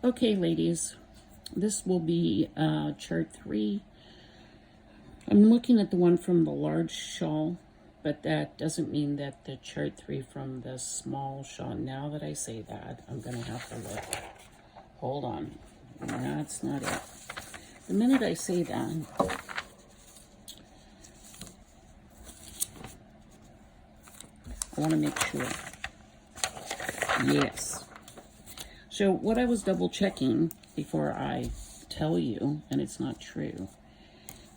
Okay, ladies, this will be chart 3. I'm looking at the one from the large shawl, but that doesn't mean that the chart 3 from the small shawl. Now that I say that, I'm going to have to look. Hold on. That's not it. The minute I say that, I want to make sure. Yes. So what I was double checking before I tell you, and it's not true,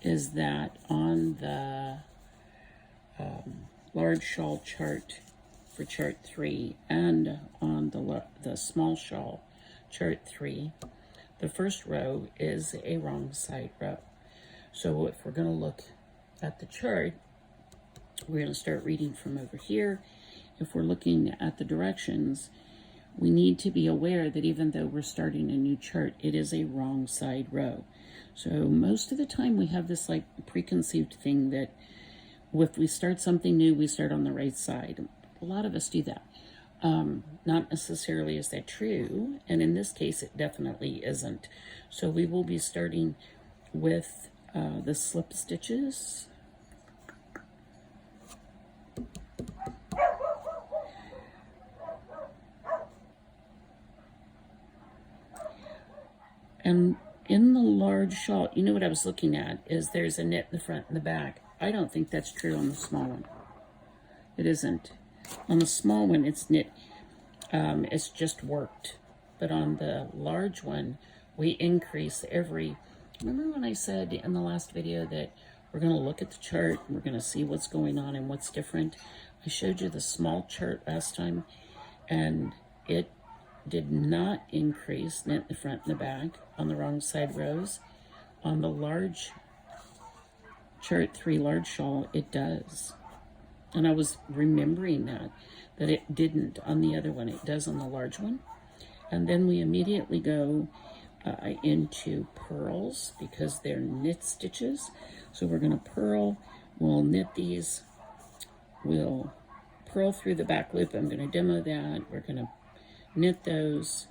is that on the large shawl chart for chart 3 and on the small shawl chart 3, the first row is a wrong side row. So if we're going to look at the chart, we're going to start reading from over here. If we're looking at the directions, we need to be aware that even though we're starting a new chart, it is a wrong side row. So most of the time we have this like preconceived thing that if we start something new, we start on the right side. A lot of us do that. Not necessarily is that true, and in this case it definitely isn't. So we will be starting with the slip stitches. And in the large shawl, you know what I was looking at is there's a knit in the front and the back. I don't think that's true on the small one. It isn't. On the small one, it's knit. It's just worked. But on the large one, we increase every... Remember when I said in the last video that we're going to look at the chart and we're going to see what's going on and what's different? I showed you the small chart last time, and it did not increase knit in the front and the back on the wrong side rows. On the large chart 3 large shawl, it does. And I was remembering that it didn't on the other one. It does on the large one. And then we immediately go into purls because they're knit stitches. So we're going to purl. We'll knit these. We'll purl through the back loop. I'm going to demo that. We're going to knit those.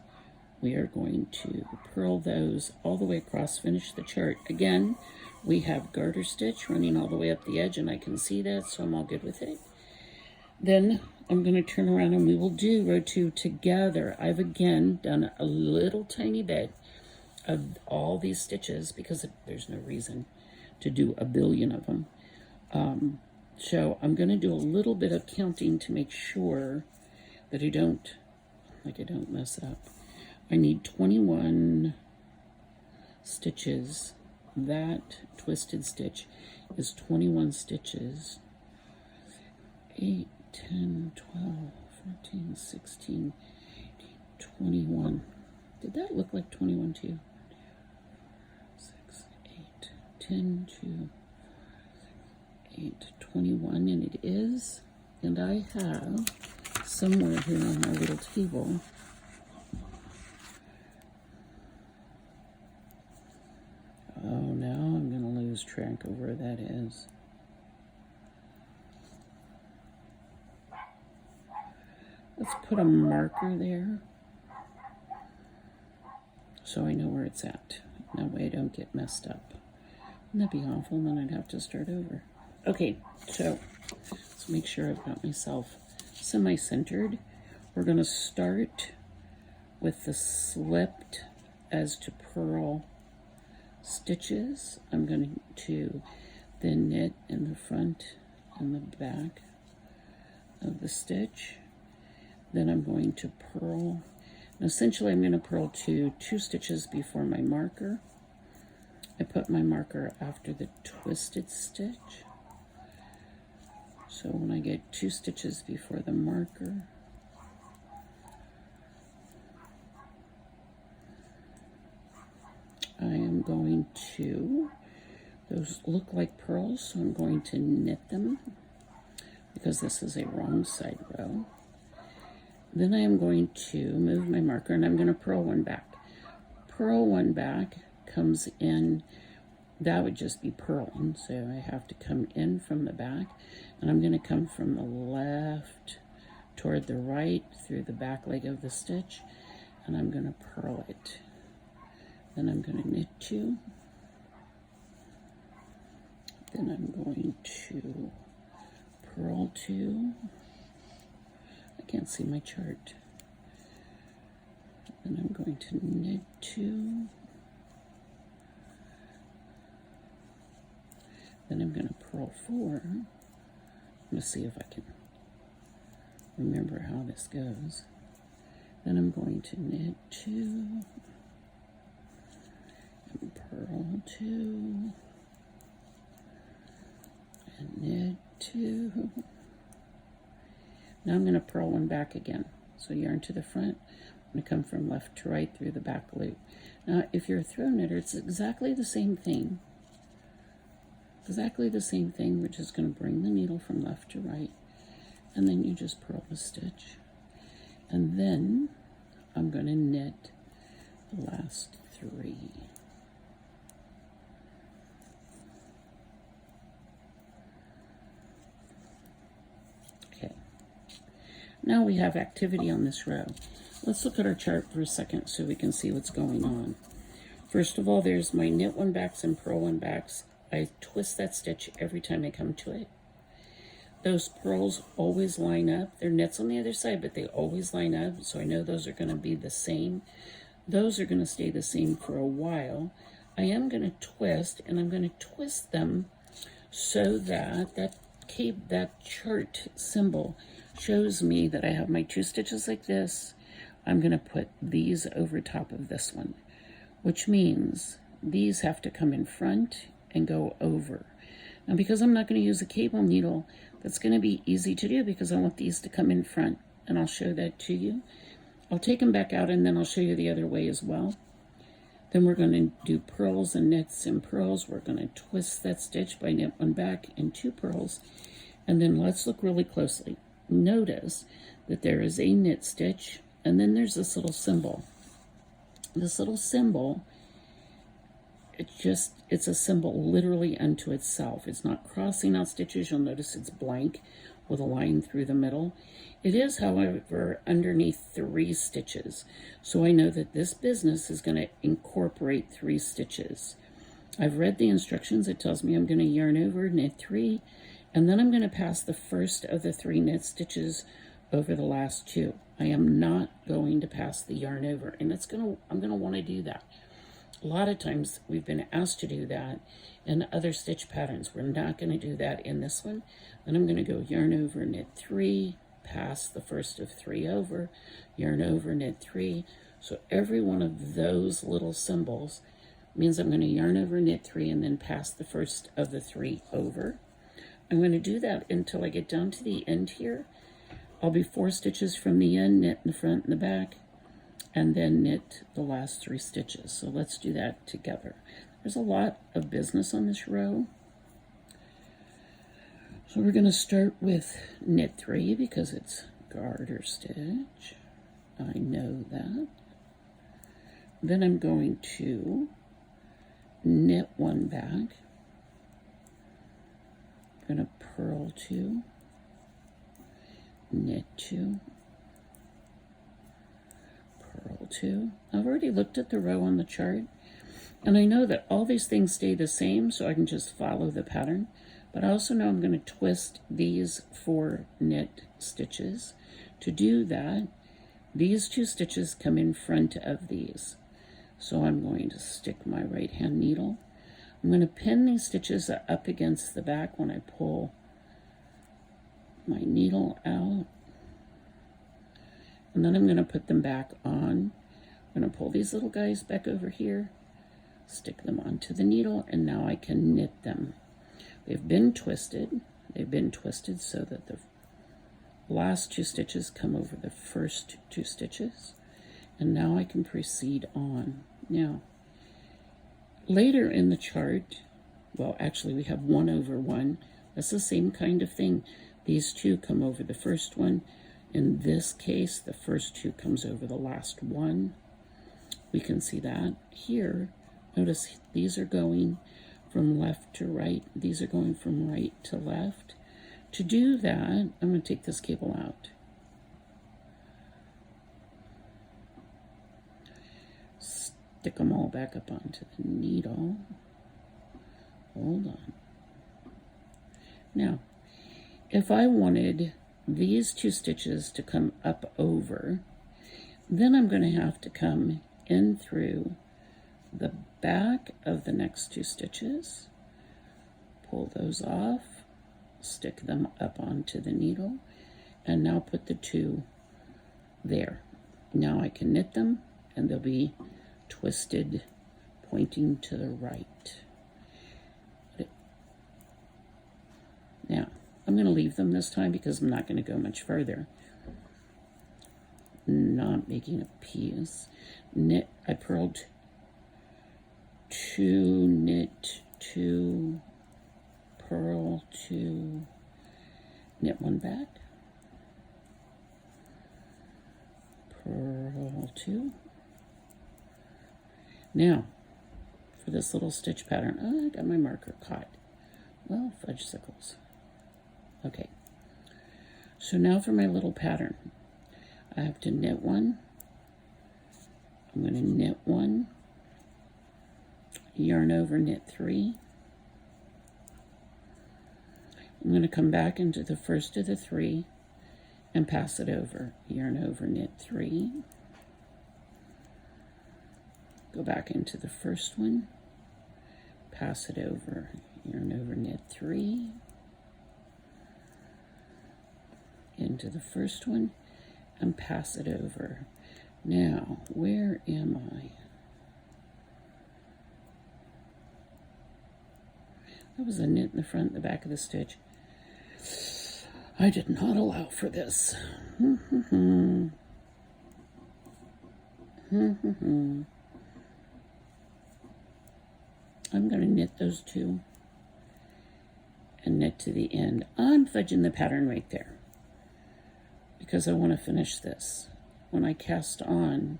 We are going to purl those all the way across, finish the chart. Again, we have garter stitch running all the way up the edge, and I can see that, so I'm all good with it. Then I'm going to turn around and we will do row 2 together. I've again done a little tiny bit of all these stitches because there's no reason to do a billion of them. So I'm going to do a little bit of counting to make sure that I don't mess up. I need 21 stitches. That twisted stitch is 21 stitches. 8, 10, 12, 14, 16, 18, 21. Did that look like 21 to you? 6, 8, 10, 2, 8, 21, and it is. And I have somewhere here on my little table now I'm going to lose track of where that is. Let's put a marker there so I know where it's at. That way I don't get messed up. Wouldn't that be awful? Then I'd have to start over. Okay, so let's make sure I've got myself semi-centered. We're going to start with the slipped as to purl stitches. I'm going to then knit in the front and the back of the stitch. Then I'm going to purl. And essentially I'm going to purl to 2 stitches before my marker. I put my marker after the twisted stitch. So when I get 2 stitches before the marker, I am going to, those look like purls, so I'm going to knit them because this is a wrong side row. Then I am going to move my marker and I'm going to purl one back. Purl one back comes in, that would just be purling, so I have to come in from the back, and I'm going to come from the left toward the right through the back leg of the stitch, and I'm going to purl it. Then I'm going to knit 2. Then I'm going to purl 2. I can't see my chart. Then I'm going to knit 2. Then I'm going to purl 4. I'm going to see if I can remember how this goes. Then I'm going to knit 2 and purl 2 and knit 2. Now I'm going to purl 1 back again. So yarn to the front. I'm going to come from left to right through the back loop. Now if you're a throw knitter, it's exactly the same thing. Exactly the same thing. We're just going to bring the needle from left to right, and then you just purl the stitch. And then I'm going to knit the last 3. Okay. Now we have activity on this row. Let's look at our chart for a second so we can see what's going on. First of all, there's my knit 1 backs and purl 1 backs. I twist that stitch every time I come to it. Those purls always line up. They're knits on the other side, but they always line up, so I know those are going to be the same. Those are going to stay the same for a while. I am going to twist, and I'm going to twist them so that that chart symbol shows me that I have my 2 stitches like this. I'm going to put these over top of this one, which means these have to come in front and go over. Now because I'm not going to use a cable needle, that's going to be easy to do because I want these to come in front, and I'll show that to you. I'll take them back out and then I'll show you the other way as well. Then we're going to do purls and knits and purls. We're going to twist that stitch by knit 1 back and 2 purls. And then let's look really closely. Notice that there is a knit stitch, and then there's this little symbol. This little symbol, it's a symbol literally unto itself. It's not crossing out stitches. You'll notice it's blank with a line through the middle. It is, however, underneath 3 stitches. So I know that this business is going to incorporate 3 stitches. I've read the instructions. It tells me I'm going to yarn over, knit 3, and then I'm going to pass the first of the 3 knit stitches over the last 2. I am not going to pass the yarn over, and I'm going to want to do that. A lot of times we've been asked to do that in other stitch patterns. We're not going to do that in this one. Then I'm going to go yarn over, knit 3, pass the first of 3 over, yarn over, knit 3. So every one of those little symbols means I'm going to yarn over, knit 3, and then pass the first of the 3 over. I'm going to do that until I get down to the end here. I'll be 4 stitches from the end, knit in the front and the back, and then knit the last 3 stitches. So let's do that together. There's a lot of business on this row. So we're going to start with knit 3 because it's garter stitch. I know that. Then I'm going to knit 1 back. I'm going to purl 2, knit 2, purl 2. I've already looked at the row on the chart, and I know that all these things stay the same, so I can just follow the pattern. But I also know I'm going to twist these 4 knit stitches. To do that, these 2 stitches come in front of these. So I'm going to stick my right hand needle. I'm going to pin these stitches up against the back when I pull my needle out. And then I'm going to put them back on. I'm going to pull these little guys back over here, stick them onto the needle, and now I can knit them. They've been twisted. They've been twisted so that the last 2 stitches come over the first 2 stitches. And now I can proceed on. Now, later in the chart, well, actually we have 1 over 1. That's the same kind of thing. These 2 come over the first one. In this case, the first 2 comes over the last 1. We can see that here. Notice these are going from left to right. These are going from right to left. To do that, I'm going to take this cable out. stick them all back up onto the needle. Hold on. Now, if I wanted these 2 stitches to come up over, then I'm going to have to come in through the back of the next 2 stitches, pull those off, stick them up onto the needle, and now put the 2 there. Now I can knit them, and they'll be twisted, pointing to the right. Now, I'm going to leave them this time because I'm not going to go much further. Not making a piece. Knit, I purled 2, knit 2, purl 2, knit 1 back, purl 2. Now, for this little stitch pattern, oh, I got my marker caught. Well, fudge sickles. Okay, so now for my little pattern. I have to knit 1. I'm going to knit 1, yarn over, knit 3. I'm going to come back into the first of the 3 and pass it over, yarn over, knit 3. Go back into the first one, pass it over, yarn over, knit 3. Into the first one and pass it over. Now, where am I? That was a knit in the front and the back of the stitch. I did not allow for this. I'm going to knit those 2 and knit to the end. I'm fudging the pattern right there because I want to finish this. When I cast on,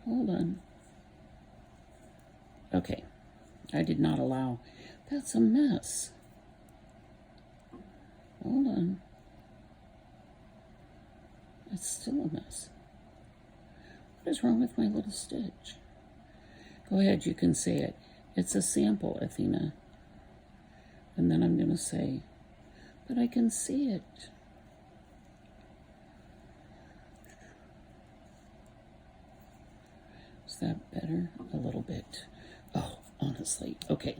hold on. Okay, I did not allow. That's a mess. Hold on. It's still a mess. What is wrong with my little stitch? Go ahead, you can say it. It's a sample, Athena. And then I'm going to say, but I can see it. Is that better? A little bit. Oh, honestly. Okay.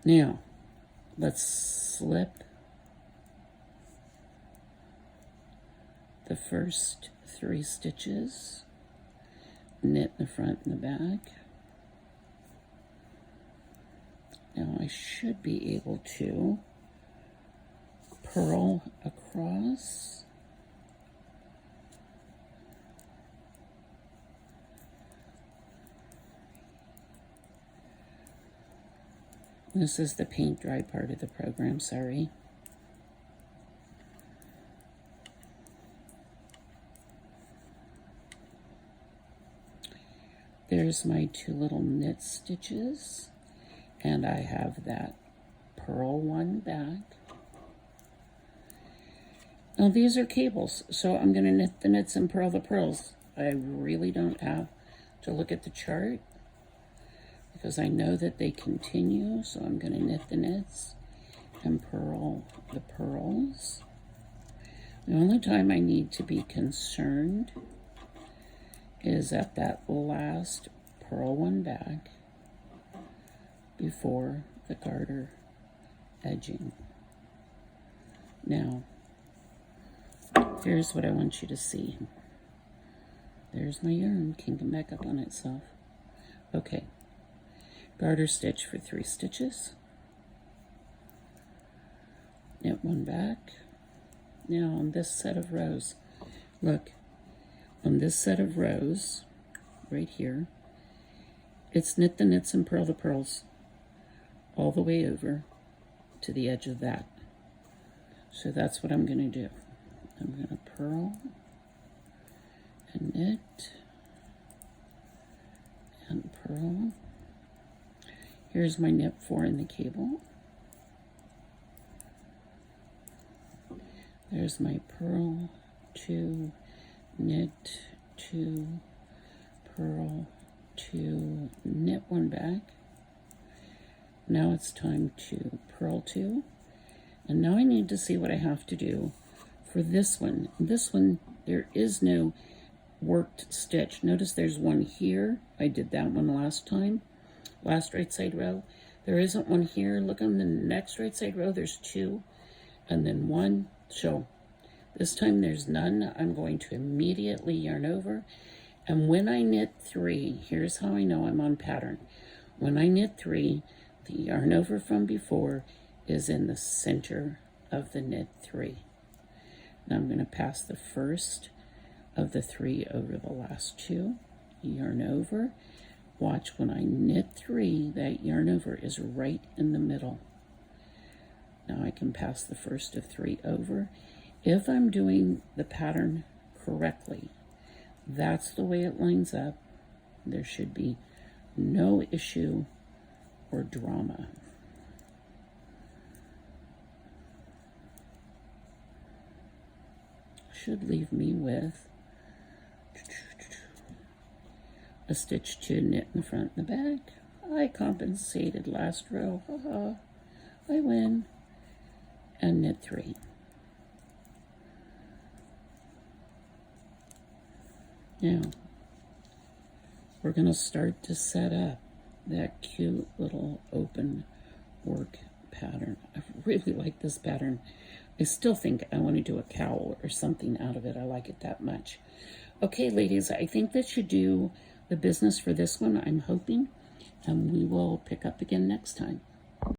Now, let's slip the first 3 stitches, knit the front and the back. Now I should be able to purl across. This is the paint dry part of the program, sorry. There's my 2 little knit stitches, and I have that purl 1 back. Now these are cables, so I'm going to knit the knits and purl the purls. I really don't have to look at the chart because I know that they continue, so I'm going to knit the knits and purl the purls. The only time I need to be concerned is at that last purl 1 back before the garter edging. Now, here's what I want you to see. There's my yarn, can come back up on itself. Okay, garter stitch for 3 stitches. Knit 1 back. Now on this set of rows, look, on this set of rows, right here, it's knit the knits and purl the purls all the way over to the edge of that. So that's what I'm going to do. I'm going to purl and knit and purl. Here's my knit 4 in the cable. There's my purl 2, knit two, purl two, knit one back. Now it's time to purl two, and now I need to see what I have to do for this one. This one, there is no worked stitch. Notice there's one here. I did that one last time, last right side row. There isn't one here. Look on the next right side row, there's two, and then one. So this time there's none. I'm going to immediately yarn over, and when I knit three, here's how I know I'm on pattern. When I knit three, the yarn over from before is in the center of the knit three. Now I'm going to pass the first of the three over the last two, yarn over. Watch, when I knit three, that yarn over is right in the middle. Now I can pass the first of three over. If I'm doing the pattern correctly, that's the way it lines up. There should be no issue or drama. Should leave me with a stitch to knit in the front and the back. I compensated last row, haha, I win, and knit three. Now, we're going to start to set up that cute little open work pattern. I really like this pattern. I still think I want to do a cowl or something out of it. I like it that much. Okay, ladies, I think that should do the business for this one, I'm hoping, and we will pick up again next time.